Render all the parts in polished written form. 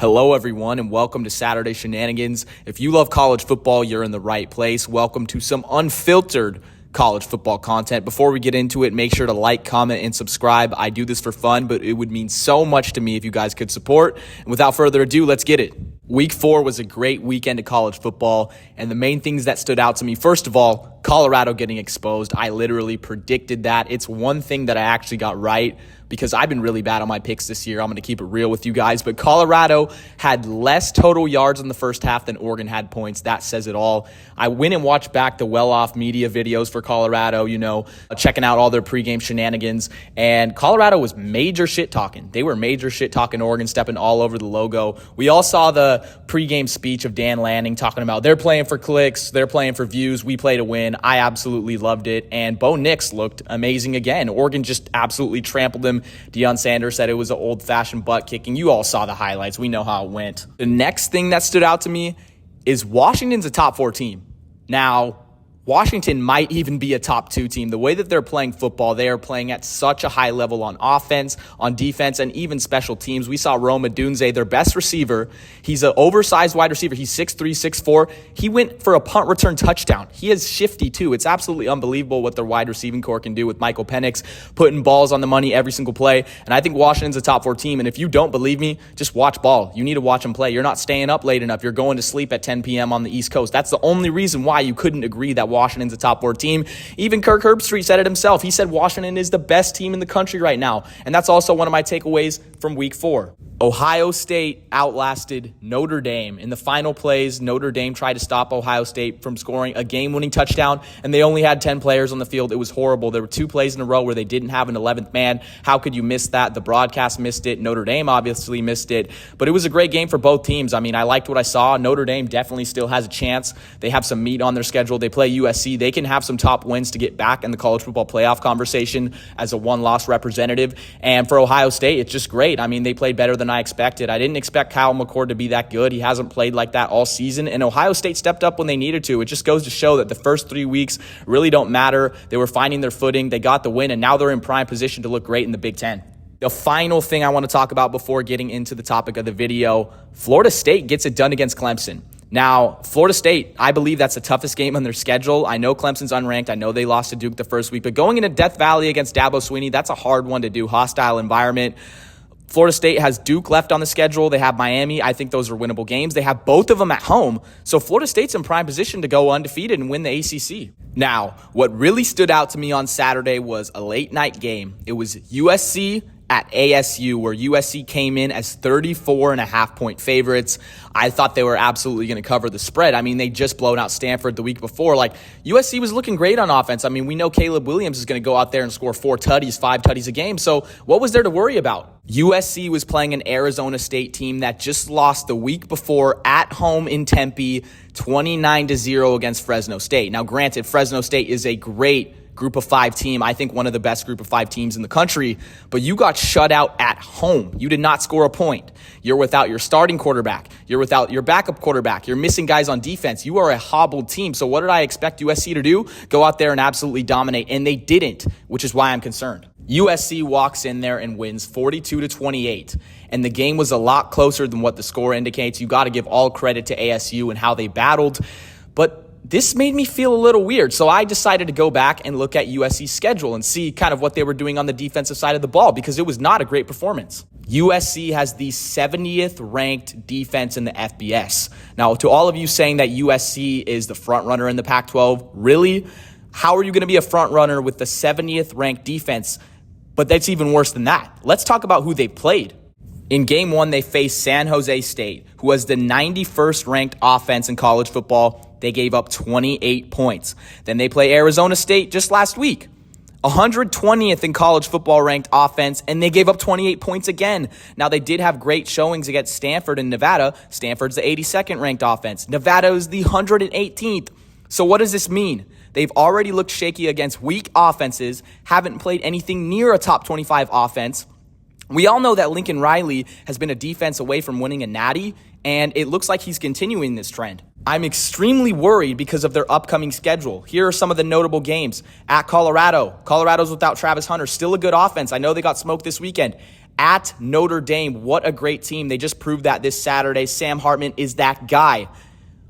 Hello, everyone, and welcome to Saturday Shenanigans. If you love college football, you're in the right place. Welcome to some unfiltered college football content. Before we get into it, make sure to like, comment, and subscribe. I do this for fun, but it would mean so much to me if you guys could support. And without further ado, let's get it. Week 4 was a great weekend of college football, and the main things that stood out to me, first of all, Colorado getting exposed. I literally predicted that. It's one thing that I actually got right because I've been really bad on my picks this year. I'm going to keep it real with you guys, but Colorado had less total yards in the first half than Oregon had points. That says it all. I went and watched back the well-off media videos for Colorado, checking out all their pregame shenanigans, and Colorado was major shit-talking. They were major shit-talking Oregon, stepping all over the logo. We all saw the pregame speech of Dan Lanning talking about they're playing for clicks, they're playing for views, we play to win. I absolutely loved it, and Bo Nix looked amazing again. Oregon just absolutely trampled him. Deion Sanders said it was an old-fashioned butt kicking. You all saw the highlights. We know how it went. The next thing that stood out to me is Washington's a top 4 team. Now, Washington might even be a top 2 team. The way that they're playing football, they are playing at such a high level on offense, on defense, and even special teams. We saw Rome Odunze, their best receiver. He's an oversized wide receiver. He's 6'3", 6'4". He went for a punt return touchdown. He is shifty, too. It's absolutely unbelievable what their wide receiving core can do with Michael Penix putting balls on the money every single play. And I think Washington's a top 4 team. And if you don't believe me, just watch ball. You need to watch them play. You're not staying up late enough. You're going to sleep at 10 p.m. on the East Coast. That's the only reason why you couldn't agree that Washington's a top 4 team. Even Kirk Herbstreit said it himself. He said Washington is the best team in the country right now. And that's also one of my takeaways from week 4. Ohio State outlasted Notre Dame. In the final plays, Notre Dame tried to stop Ohio State from scoring a game-winning touchdown, and they only had 10 players on the field. It was horrible. There were 2 plays in a row where they didn't have an 11th man. How could you miss that? The broadcast missed it. Notre Dame obviously missed it. But it was a great game for both teams. I mean, I liked what I saw. Notre Dame definitely still has a chance. They have some meat on their schedule. They play USC. They can have some top wins to get back in the college football playoff conversation as a one-loss representative. And for Ohio State, it's just great. I mean, they played better than I expected. I didn't expect Kyle McCord to be that good. He hasn't played like that all season, and Ohio State stepped up when they needed to. It just goes to show that the first 3 weeks really don't matter. They were finding their footing. They got the win, and now they're in prime position to look great in the Big Ten. The final thing I want to talk about before getting into the topic of the video, Florida State gets it done against Clemson. Now, Florida State, I believe that's the toughest game on their schedule. I know Clemson's unranked. I know they lost to Duke the first week, but going into Death Valley against Dabo Swinney, that's a hard one to do. Hostile environment. Florida State has Duke left on the schedule. They have Miami. I think those are winnable games. They have both of them at home. So Florida State's in prime position to go undefeated and win the ACC. Now, what really stood out to me on Saturday was a late night game. It was USC at ASU, where USC came in as 34.5-point favorites. I thought they were absolutely going to cover the spread. I mean, they just blown out Stanford the week before. USC was looking great on offense. I mean, we know Caleb Williams is going to go out there and score 4 tutties, 5 tutties a game. So what was there to worry about? USC was playing an Arizona State team that just lost the week before at home in Tempe, 29-0 against Fresno State. Now, granted, Fresno State is a great Group of 5 team. I think one of the best Group of 5 teams in the country, but you got shut out at home. You did not score a point. You're without your starting quarterback. You're without your backup quarterback. You're missing guys on defense. You are a hobbled team. So what did I expect USC to do? Go out there and absolutely dominate, and they didn't, which is why I'm concerned. USC walks in there and wins 42-28, and the game was a lot closer than what the score indicates. You got to give all credit to ASU and how they battled, but this made me feel a little weird, so I decided to go back and look at USC's schedule and see kind of what they were doing on the defensive side of the ball, because it was not a great performance. USC has the 70th ranked defense in the FBS. Now, to all of you saying that USC is the front runner in the Pac-12, really? How are you going to be a front runner with the 70th ranked defense? But that's even worse than that. Let's talk about who they played. In game 1, they faced San Jose State, who has the 91st ranked offense in college football. They gave up 28 points. Then they play Arizona State just last week, 120th in college football ranked offense, and they gave up 28 points again. Now, they did have great showings against Stanford and Nevada. Stanford's the 82nd ranked offense. Nevada is the 118th. So what does this mean? They've already looked shaky against weak offenses, haven't played anything near a top 25 offense. We all know that Lincoln Riley has been a defense away from winning a natty, and it looks like he's continuing this trend. I'm extremely worried because of their upcoming schedule. Here are some of the notable games. At Colorado. Colorado's without Travis Hunter. Still a good offense. I know they got smoked this weekend. At Notre Dame, what a great team. They just proved that this Saturday. Sam Hartman is that guy.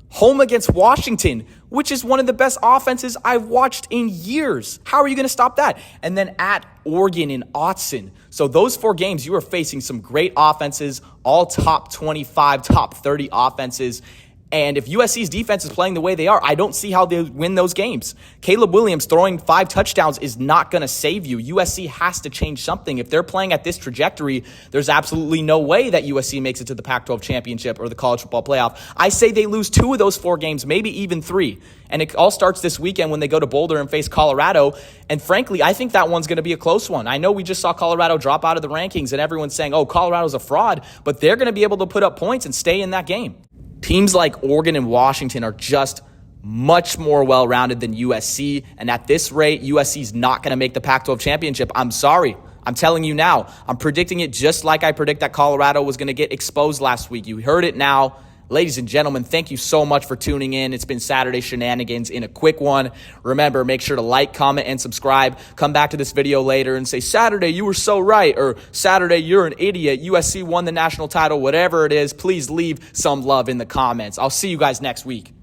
Home against Washington, which is one of the best offenses I've watched in years. How are you going to stop that? And then at Oregon in Autzen. So those 4 games, you are facing some great offenses, all top 25, top 30 offenses. And if USC's defense is playing the way they are, I don't see how they win those games. Caleb Williams throwing 5 touchdowns is not going to save you. USC has to change something. If they're playing at this trajectory, there's absolutely no way that USC makes it to the Pac-12 championship or the college football playoff. I say they lose 2 of those 4 games, maybe even 3. And it all starts this weekend when they go to Boulder and face Colorado. And frankly, I think that one's going to be a close one. I know we just saw Colorado drop out of the rankings and everyone's saying, oh, Colorado's a fraud, but they're going to be able to put up points and stay in that game. Teams like Oregon and Washington are just much more well-rounded than USC. And at this rate, USC's not going to make the Pac-12 championship. I'm sorry. I'm telling you now. I'm predicting it just like I predict that Colorado was going to get exposed last week. You heard it now. Ladies and gentlemen, thank you so much for tuning in. It's been Saturday Shenanigans in a quick one. Remember, make sure to like, comment, and subscribe. Come back to this video later and say, Saturday, you were so right, or Saturday, you're an idiot. USC won the national title, whatever it is. Please leave some love in the comments. I'll see you guys next week.